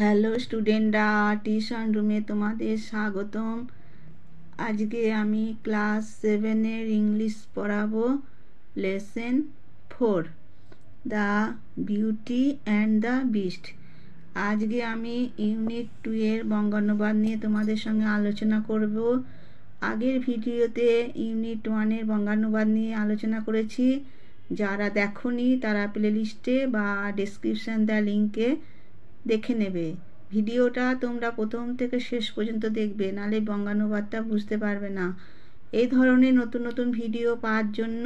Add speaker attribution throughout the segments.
Speaker 1: Hello স্টুডেন্টরা, tuition রুমে তোমাদের স্বাগতম। আজকে আমি ক্লাস 7-এর ইংলিশ পড়াবো। Lesson 4, the beauty and the beast. আজকে আমি ইউনিট 2-এর বঙ্গানুবাদ নিয়ে তোমাদের সঙ্গে আলোচনা করব। আগের ভিডিওতে ইউনিট 1-এর বঙ্গানুবাদ নিয়ে আলোচনা করেছি। যারা দেখোনি তারা প্লেলিস্টে বা ডেসক্রিপশান দেওয়া লিঙ্কে দেখে নেবে। ভিডিওটা তোমরা প্রথম থেকে শেষ পর্যন্ত দেখবে, নাহলে বঙ্গানুবাদটা বুঝতে পারবে না। এই ধরনের নতুন নতুন ভিডিও পাওয়ার জন্য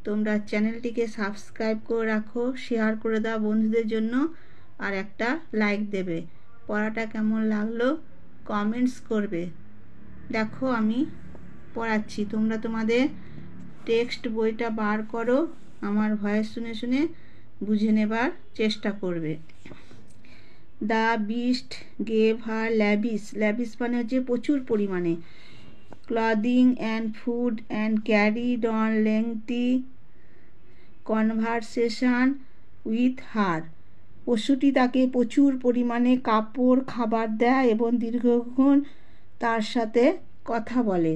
Speaker 1: তোমরা চ্যানেলটিকে সাবস্ক্রাইব করে রাখো, শেয়ার করে দাও বন্ধুদের জন্য, আর একটা লাইক দেবে। পড়াটা কেমন লাগলো কমেন্টস করবে। দেখো আমি পড়াচ্ছি, তোমরা তোমাদের টেক্সট বইটা বার করো, আমার ভয়েস শুনে শুনে বুঝে নেবার চেষ্টা করবে। The beast gave her lavish, lavish মানে হচ্ছে প্রচুর পরিমাণে, clothing and food and carried on lengthy conversation with her. পশুটি তাকে প্রচুর পরিমাণে কাপড় খাবার দেয় এবং দীর্ঘক্ষণ তার সাথে কথা বলে।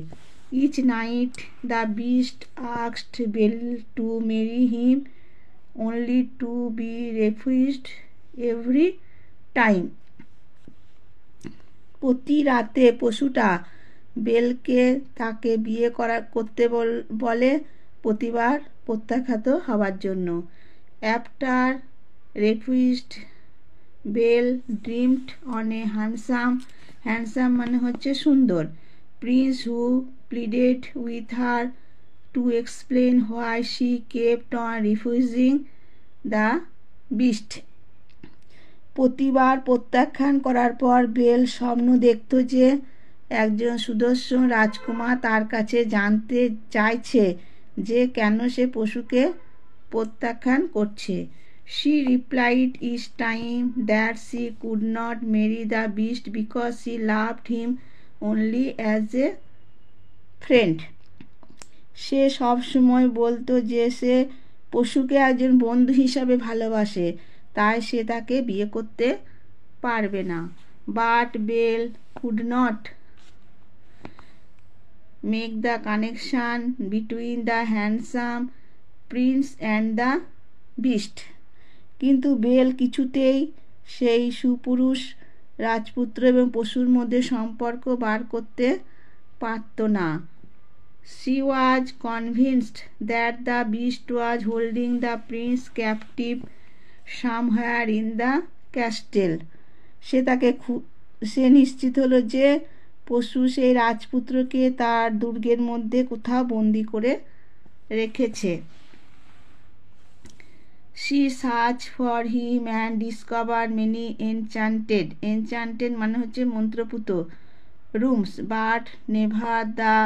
Speaker 1: Each night the beast asked Belle to marry him only to be refused every time. প্রতি রাতে পশুটা বেলকে তাকে বিয়ে করতে বলে, প্রতিবার প্রত্যাখ্যাত হওয়ার জন্য। After refused Belle dreamed on a handsome মানে হচ্ছে সুন্দর, prince who pleaded with her to explain why she kept on refusing the beast. প্রতিবার প্রত্যাখ্যান করার পর বেল স্বপ্ন দেখত যে একজন সুদর্শন রাজকুমার তার কাছে জানতে চাইছে যে কেন সে পশুকে প্রত্যাখ্যান করছে। She replied each time that she could not marry the beast because she loved him only as a friend. সে সবসময় বলতো যে সে পশুকে একজন বন্ধু হিসাবে ভালোবাসে, তাই সে তাকে বিয়ে করতে পারবে না। But Belle could not make the connection between the handsome prince and the beast. কিন্তু বেল কিছুতেই সেই সুপুরুষ রাজপুত্র এবং পশুর মধ্যে সম্পর্ক বার করতে পারত না। She was convinced that the beast was holding the prince captive somewhere in the castle. সে নিশ্চিত হলো যে পশু সেই রাজপুত্রকে তার দুর্গের মধ্যে কোথাও বন্দি করে রেখেছে। She searched for him and discovered many enchanted মানে হচ্ছে মন্ত্রপুত rooms, but never the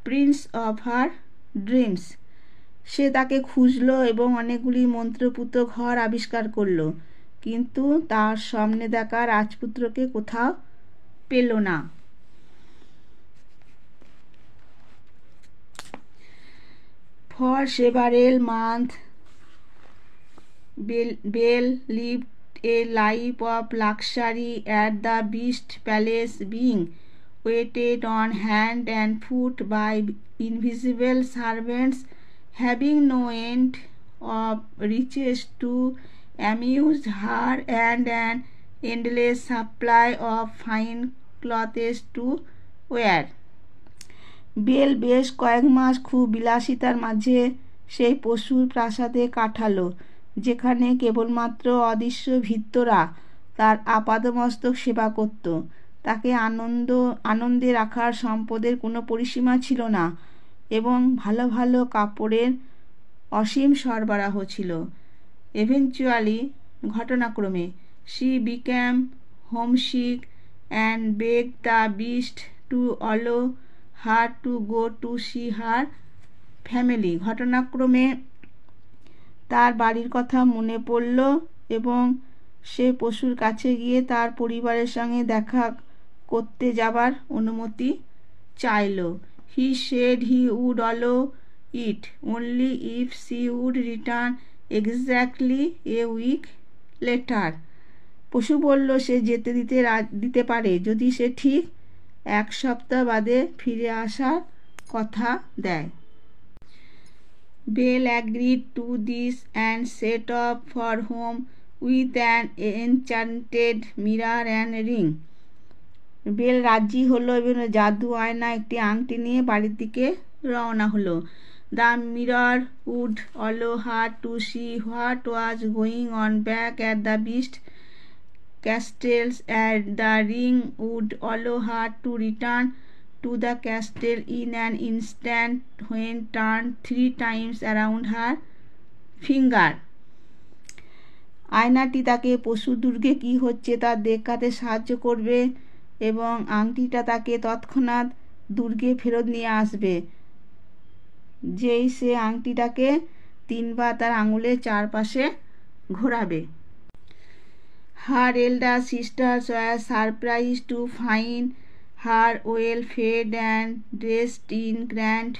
Speaker 1: prince of her dreams. সে তাকে খুঁজলো এবং অনেকগুলি মন্ত্রপুত ঘর আবিষ্কার করলো, কিন্তু তার স্বপ্নে দেখা রাজপুত্রকে কোথাও পেল না। For several months Belle lived a life of luxury at the beast palace, being waited on hand and foot by invisible servants, having no end of riches to amuse her and an endless supply of fine clothes to wear. Belle বেশ কয়েক মাস খুব বিলাসিতার মাঝে সেই পশুর প্রাসাদে কাটালো, যেখানে কেবলমাত্র অদৃশ্য ভৃত্যরা তার আপাদমস্তক সেবা করত। তাকে আনন্দে রাখার সম্পদের কোনো পরিসীমা ছিল না এবং ভালো ভালো কাপড়ের অসীম সরবরাহ ছিল। এভেঞ্চুয়ালি ঘটনাক্রমে she became homesick and begged the beast to allow her to go to see her family. ঘটনাক্রমে তার বাড়ির কথা মনে পড়ল এবং সে পশুর কাছে গিয়ে তার পরিবারের সঙ্গে দেখা করতে যাবার অনুমতি চাইল। He said he would allow it only if she would return exactly a week later. পশু বলল সে যেতে দিতে পারে যদি সে ঠিক 1 সপ্তাহ বাদে ফিরে আসার কথা দেয়। Belle agreed to this and set off for home with an enchanted mirror and ring. Belle রাজি হলো এবং জাদু আয়না একটি আংটি নিয়ে বাড়ির দিকে রওনা হলো। The mirror would allow her to see what was going on back at the beast castles, and the ring would allow her to return to the castle in an instant when turned 3 times around her finger. আয়নাটি তাকে পশু দুর্গে কি হচ্ছে তা দেখাতে সাহায্য করবে এবং আংটিটা তাকে তৎক্ষণাৎ দুর্গে ফেরত নিয়ে আসবে যেই সে আংটিটাকে 3 বার তার আঙুলের চারপাশে ঘোরাবে। Her elder sisters were surprised to find her well fed and dressed in grand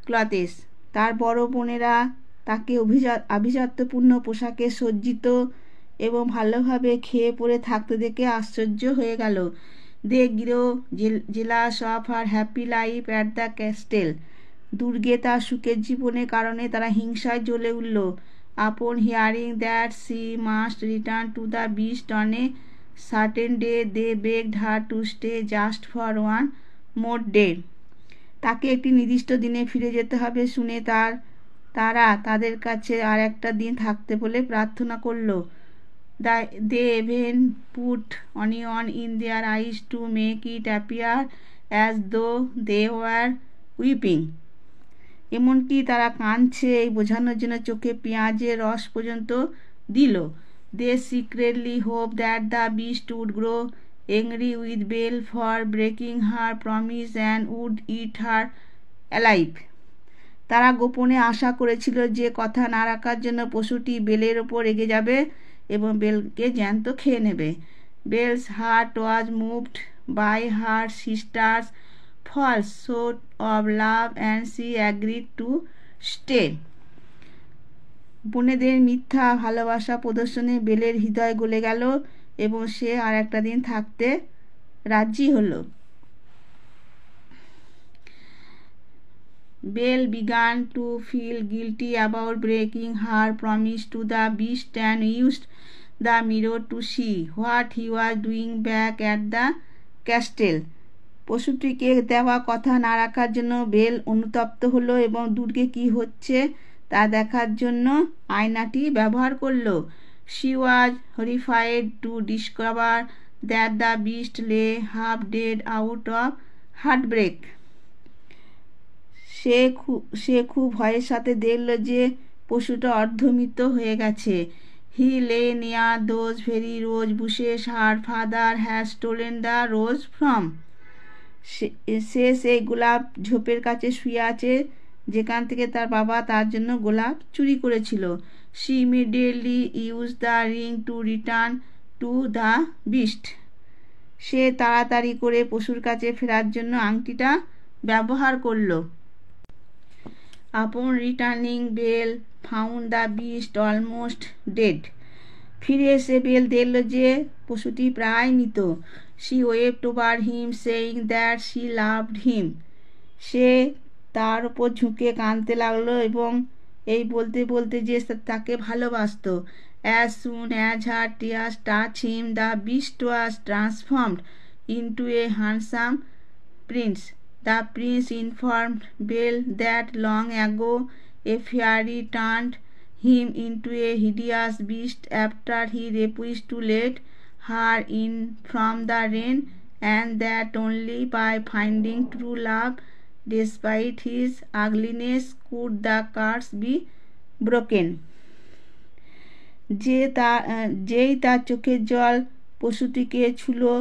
Speaker 1: clothes. তার বড় বোনেরা তাকে আভিজাত্যপূর্ণ পোশাকে সজ্জিত এবং ভালোভাবে খেয়ে পরে থাকতে দেখে আশ্চর্য হয়ে গেল। They grew jealous of her happy life at the castle. দুর্গে তার সুখের জীবনের কারণে তারা হিংসায় জ্বলে উঠল। Upon hearing that she must return to the beast on a certain day, they begged her to stay just for 1 more day. তাকে একটি নির্দিষ্ট দিনে ফিরে যেতে হবে শুনে তারা তাদের কাছে আর একটা দিন থাকতে বলে প্রার্থনা করল। They even put onion in their eyes to make it appear as though they were weeping. এমনকি তারা কাঁদছে এই বোঝানোর জন্য চোখে পেঁয়াজের রস পর্যন্ত দিল। They secretly hoped that the beast would grow angry with Belle for breaking her promise and would eat her alive. তারা গোপনে আশা করেছিল যে কথা না রাখার জন্য পশুটি বেলের ওপর রেগে যাবে এবং বেলকে জ্যান্ত খেয়ে নেবে। Belle's heart was moved by her sister's false show of love and she agreed to stay. বোনেদের মিথ্যা ভালোবাসা প্রদর্শনে বেলের হৃদয় গলে গেল এবং সে আর একটা দিন থাকতে রাজি হলো। Belle began to feel guilty about breaking her promise to the beast and used the mirror to see what he was doing back at the castle. পশুটিকে দেওয়া কথা না রাখার জন্য বেল অনুতপ্ত হলো এবং দুর্গে কি হচ্ছে তা দেখার জন্য আয়নাটি ব্যবহার করলো। She was horrified to discover that the beast lay half dead out of heartbreak. সে খুব ভয়ের সাথে দেখল যে পশুটা অর্ধমৃত হয়ে গেছে। He lay near those very rose bushes her father had stolen the rose from. সে সেই গোলাপ ঝোপের কাছে শুয়ে আছে যেখান থেকে তার বাবা তার জন্য গোলাপ চুরি করেছিল। She immediately used the ring to return to the beast. সে তাড়াতাড়ি করে পশুর কাছে ফেরার জন্য আংটিটা ব্যবহার করল। Upon returning, Belle found the beast almost dead. ফিরে এসে বেল দেখল যে পশুটি প্রায় মৃত। She wept over him, saying that she loved him. সে তার উপর ঝুঁকে কাঁদতে লাগলো এবং এই বলতে বলতে যে তাকে ভালোবাসতো। As soon as her tears touched him, the beast was transformed into a handsome prince. The prince informed Belle that long ago a fairy turned him into a hideous beast after he refused to let her in from the rain, and that only by finding true love despite his ugliness could the curse be broken. যেই তার চোখের জল পশুটিকে ছুলো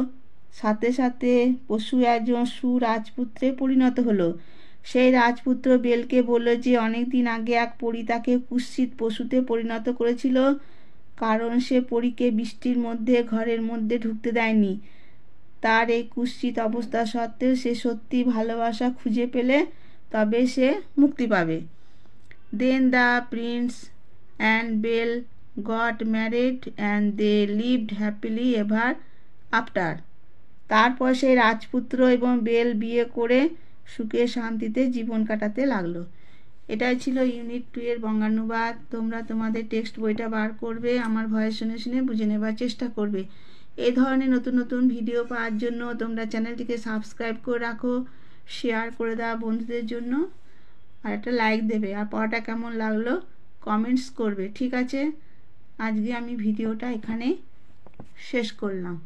Speaker 1: সাথে সাথে পশু একজন সুরাজপুত্রে পরিণত হলো। সেই রাজপুত্র বেলকে বলল যে অনেকদিন আগে এক পরী তাকে কুৎসিত পশুতে পরিণত করেছিল কারণ সে পরীকে বৃষ্টির মধ্যে ঘরের মধ্যে ঢুকতে দেয়নি। তার এই কুৎসিত অবস্থা সত্ত্বেও সে সত্যি ভালোবাসা খুঁজে পেলে তবে সে মুক্তি পাবে। Then the prince and Belle got married and they lived happily ever after. তারপর সেই রাজপুত্র এবং বেল বিয়ে করে সুখে শান্তিতে জীবন কাটাতে লাগলো। এটাই ছিল ইউনিট 2 এর বঙ্গানুবাদ। তোমরা তোমাদের টেক্সট বইটা বার করবে, আমার ভয়েস শুনে শুনে বুঝে নেবার চেষ্টা করবে। এই ধরনের নতুন নতুন ভিডিও পাওয়ার জন্য তোমরা চ্যানেলটিকে সাবস্ক্রাইব করে রাখো, শেয়ার করে দাও বন্ধুদের জন্য, আর একটা লাইক দেবে। আর পড়াটা কেমন লাগলো কমেন্টস করবে, ঠিক আছে? আজকে আমি ভিডিওটা এখানে শেষ করলাম।